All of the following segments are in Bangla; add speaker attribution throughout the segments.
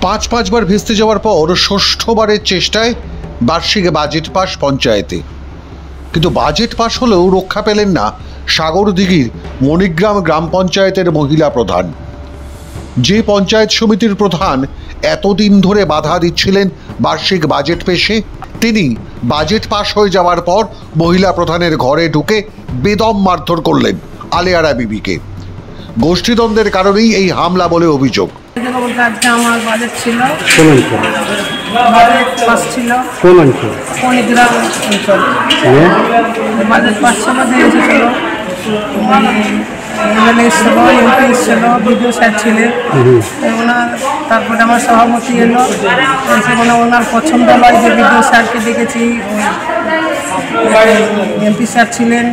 Speaker 1: পাঁচবার ভেস্তে যাওয়ার পর ষষ্ঠবারের চেষ্টায় বার্ষিক বাজেট পাস পঞ্চায়েতে, কিন্তু বাজেট পাস হলেও রক্ষা পেলেন না সাগরদিঘির মণিগ্রাম গ্রাম পঞ্চায়েতের মহিলা প্রধান। যে পঞ্চায়েত সমিতির প্রধান এতদিন ধরে বাধা দিচ্ছিলেন বার্ষিক বাজেট পেশে, তিনি বাজেট পাস হয়ে যাওয়ার পর মহিলা প্রধানের ঘরে ঢুকে বেদম মারধর করলেন আলেয়ারা বিবিকে। গোষ্ঠীদ্বন্দ্বের কারণেই এই হামলা বলে অভিযোগ।
Speaker 2: আজকে আমার বাজেট ছিল, বাজেট পাস ছিল মণিগ্রাম অঞ্চল, বাজেট পাস ছিল দিয়েছিল, এমএলএ এসেছিল, এমপি এসেছিল, বিডিও স্যার ছিলেন, ওনার তারপরে আমার সভাপতি এলো, এসে ওনার পছন্দ হয় যে বিডিও স্যারকে দেখেছি, এমপি স্যার ছিলেন,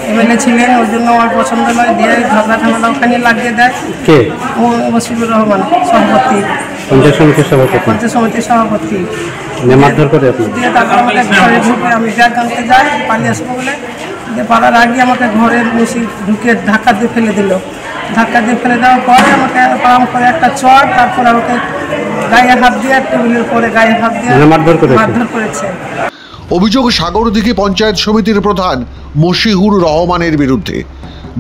Speaker 2: এমএলএ ছিলেন, ওই জন্য আমার পছন্দ নয়, দিয়ে ঝগড়া ঝামেলা ওখানে লাগিয়ে দেয়। মশিউর রহমান সভাপতি, পঞ্চায়েত সমিতির সভাপতি, দিয়ে তারপর আমাকে ঘরে ঢুকে আমি ব্যাগ আনতে যাই, পালিয়ে আসবো বলে, দিয়ে পাড়ার আগে আমাকে ঘরের মুশি ঢুকে ধাক্কা দিয়ে ফেলে দিল। ধাক্কা দিয়ে ফেলে দেওয়ার পরে আমাকে পাম করে একটা চড়, তারপর আমাকে গায়ে হাত দিয়ে টেবিলের পরে গায়ে হাত দিয়ে মারধর করেছে।
Speaker 1: অভিযোগ সাগরদিঘি পঞ্চায়েত সমিতির প্রধান মশিউর রহমানের বিরুদ্ধে।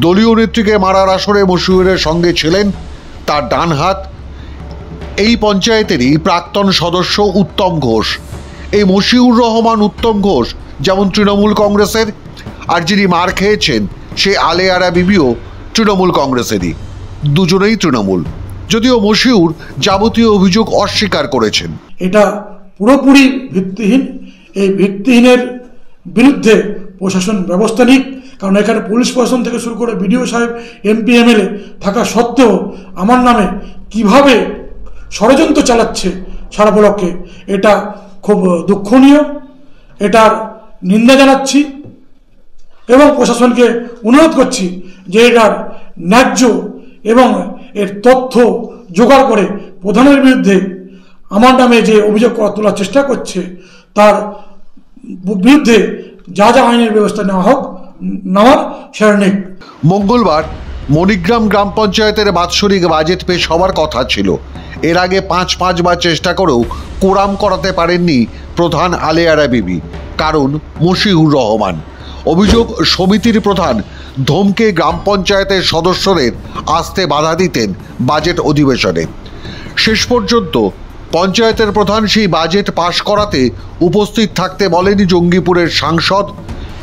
Speaker 1: দলীয় নেত্রীকে মারার আসরে মশিউরের সঙ্গে ছিলেন তার ডান হাত, এই পঞ্চায়েতেরই প্রাক্তন সদস্য উত্তম ঘোষ। এই মশিউর রহমান উত্তম ঘোষ যেমন তৃণমূল কংগ্রেসের, আর যিনি মার খেয়েছেন সে আলেয়ারা বিবিও তৃণমূল কংগ্রেসেরই, দুজনেই তৃণমূল। যদিও মশিউর যাবতীয় অভিযোগ অস্বীকার করেছেন।
Speaker 3: এটা পুরোপুরি ভিত্তিহীন। এই ভিত্তিহীনের বিরুদ্ধে প্রশাসন ব্যবস্থা নিক, কারণ এখানে পুলিশ প্রশাসন থেকে শুরু করে বিডিও সাহেব, এমপি, এমএলএ থাকা সত্ত্বেও আমার নামে কিভাবে ষড়যন্ত্র চালাচ্ছে সারা ব্লকে, এটা খুব দুঃখনীয়। এটার নিন্দা জানাচ্ছি এবং প্রশাসনকে অনুরোধ করছি যে এটার ন্যায্য এবং এর তথ্য জোগাড় করে প্রধানের বিরুদ্ধে আমার নামে যে অভিযোগ তোলার চেষ্টা করছে তার বিরুদ্ধে যা যা আইনের ব্যবস্থা নেওয়ার সেটা নিক।
Speaker 1: মঙ্গলবার মণিগ্রাম গ্রাম পঞ্চায়েতের বাৎসরিক বাজেট পেশ হওয়ার কথা ছিল। এর আগে পাঁচবার চেষ্টা করেও কোরাম করাতে পারেননি প্রধান আলেয়ারা বিবি, কারণ মশিউর রহমান। অভিযোগ, সমিতির প্রধান ধমকে গ্রাম পঞ্চায়েতের সদস্যদের আসতে বাধা দিতেন বাজেট অধিবেশনে। শেষ পর্যন্ত পঞ্চায়েতের প্রধান সেই বাজেট পাশ করাতে উপস্থিত থাকতে বলেনি জঙ্গিপুরের সাংসদ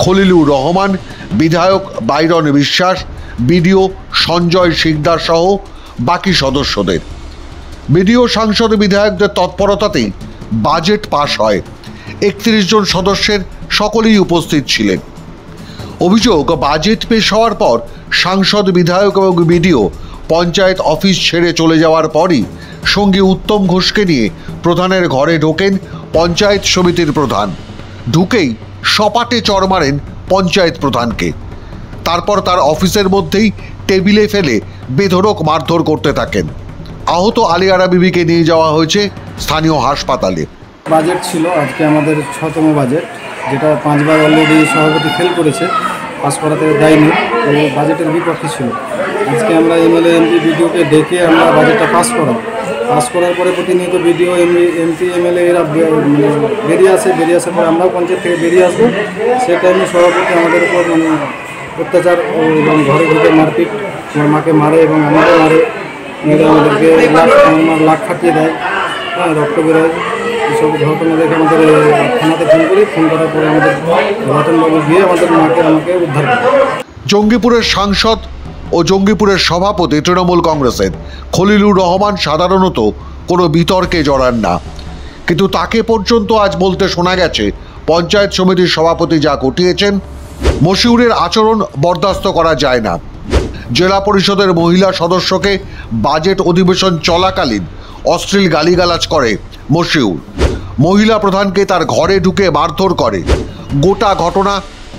Speaker 1: খলিলুর রহমান, বিধায়ক বাইরন বিশ্বাস, বিডিও সঞ্জয় শিকদার সহ বাকি সদস্যদের। বিডিও, সাংসদ, বিধায়কদের তৎপরতাতেই বাজেট পাশ হয়। 31 জন সদস্যের সকলেই উপস্থিত ছিলেন। অভিযোগ, বাজেট পেশ হওয়ার পর সাংসদ, বিধায়ক এবং বিডিও পঞ্চায়েত অফিস ছেড়ে চলে যাওয়ার পরই সঙ্গী উত্তম ঘোষকে নিয়ে প্রধানের ঘরে ঢোকেন পঞ্চায়েত সমিতির প্রধান। ঢুকেই সপাটে চড় মারেন পঞ্চায়েত প্রধানকে। তারপর তার অফিসের মধ্যেই টেবিলে ফেলে বেধড়ক মারধর করতে থাকেন। আহত আলেয়ারা বিবিকে নিয়ে যাওয়া হয়েছে স্থানীয় হাসপাতালে।
Speaker 4: বাজেট ছিল আজকে আমাদের 6তম বাজেট, যেটা 5বার অলরেডি সভাপতি ফেল করেছে, পাস করাতে দেয়নি, তো বাজেটের বিপক্ষে ছিল। আজকে আমরা এমএলএ, এমপি, বিডিওকে ডেকে আমরা বাজেটটা পাস করার পরে প্রতিনিয়ত বিডিও, এমপি, এমএলএ এরা বেরিয়ে আসার পরে আমরাও পঞ্চায়েত থেকে বেরিয়ে আসবো। সে টাইমে সভাপতি আমাদের উপর অত্যাচার এবং ঘরে ঢুকে মারপিট, আমার মাকে মারে এবং আমাকে মারে, আমাদেরকে লাখ খাটিয়ে দেয়, রক্ত বেরোয়। এইসব ঘটনা দেখে আমাদের থানাতে ফোন করার পরে আমাদের রতনবাবু গিয়ে আমাকে উদ্ধার করে।
Speaker 1: জঙ্গিপুরের সাংসদ ও জঙ্গিপুরের সভাপতি তৃণমূল কংগ্রেসের খলিলুর রহমান সাধারণত কোনো বিতর্কে জড়ান না, কিন্তু তাকে পর্যন্ত আজ বলতে শোনা গেছে পঞ্চায়েত সমিতির সভাপতি যা ঘটিয়েছেন, মশিউরের আচরণ বরদাস্ত করা যায় না। জেলা পরিষদের মহিলা সদস্যকে বাজেট অধিবেশন চলাকালীন অশ্লীল গালিগালাজ করে মশিউর। মহিলা প্রধানকে তার ঘরে ঢুকে মারধর করে। গোটা ঘটনা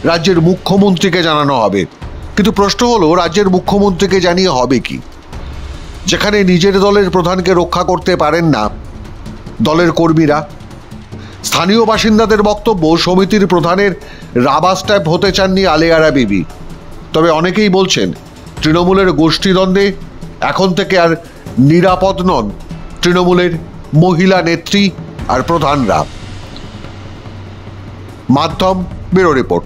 Speaker 1: রাজ্যের মুখ্যমন্ত্রীকে জানানো হবে, কিন্তু প্রশ্ন হলো রাজ্যের মুখ্যমন্ত্রীকে জানিয়ে হবে কি, যেখানে নিজের দলের প্রধানকে রক্ষা করতে পারেন না দলের কর্মীরা। স্থানীয় বাসিন্দাদের বক্তব্য, সমিতির প্রধানের রাবার স্ট্যাম্প হতে চাননি আলেয়ারা বিবি। তবে অনেকেই বলছেন তৃণমূলের গোষ্ঠীদ্বন্দ্বে এখন থেকে আর নিরাপদ নন তৃণমূলের মহিলা নেত্রী আর প্রধানরা। মাধ্যম ব্যুরো রিপোর্ট।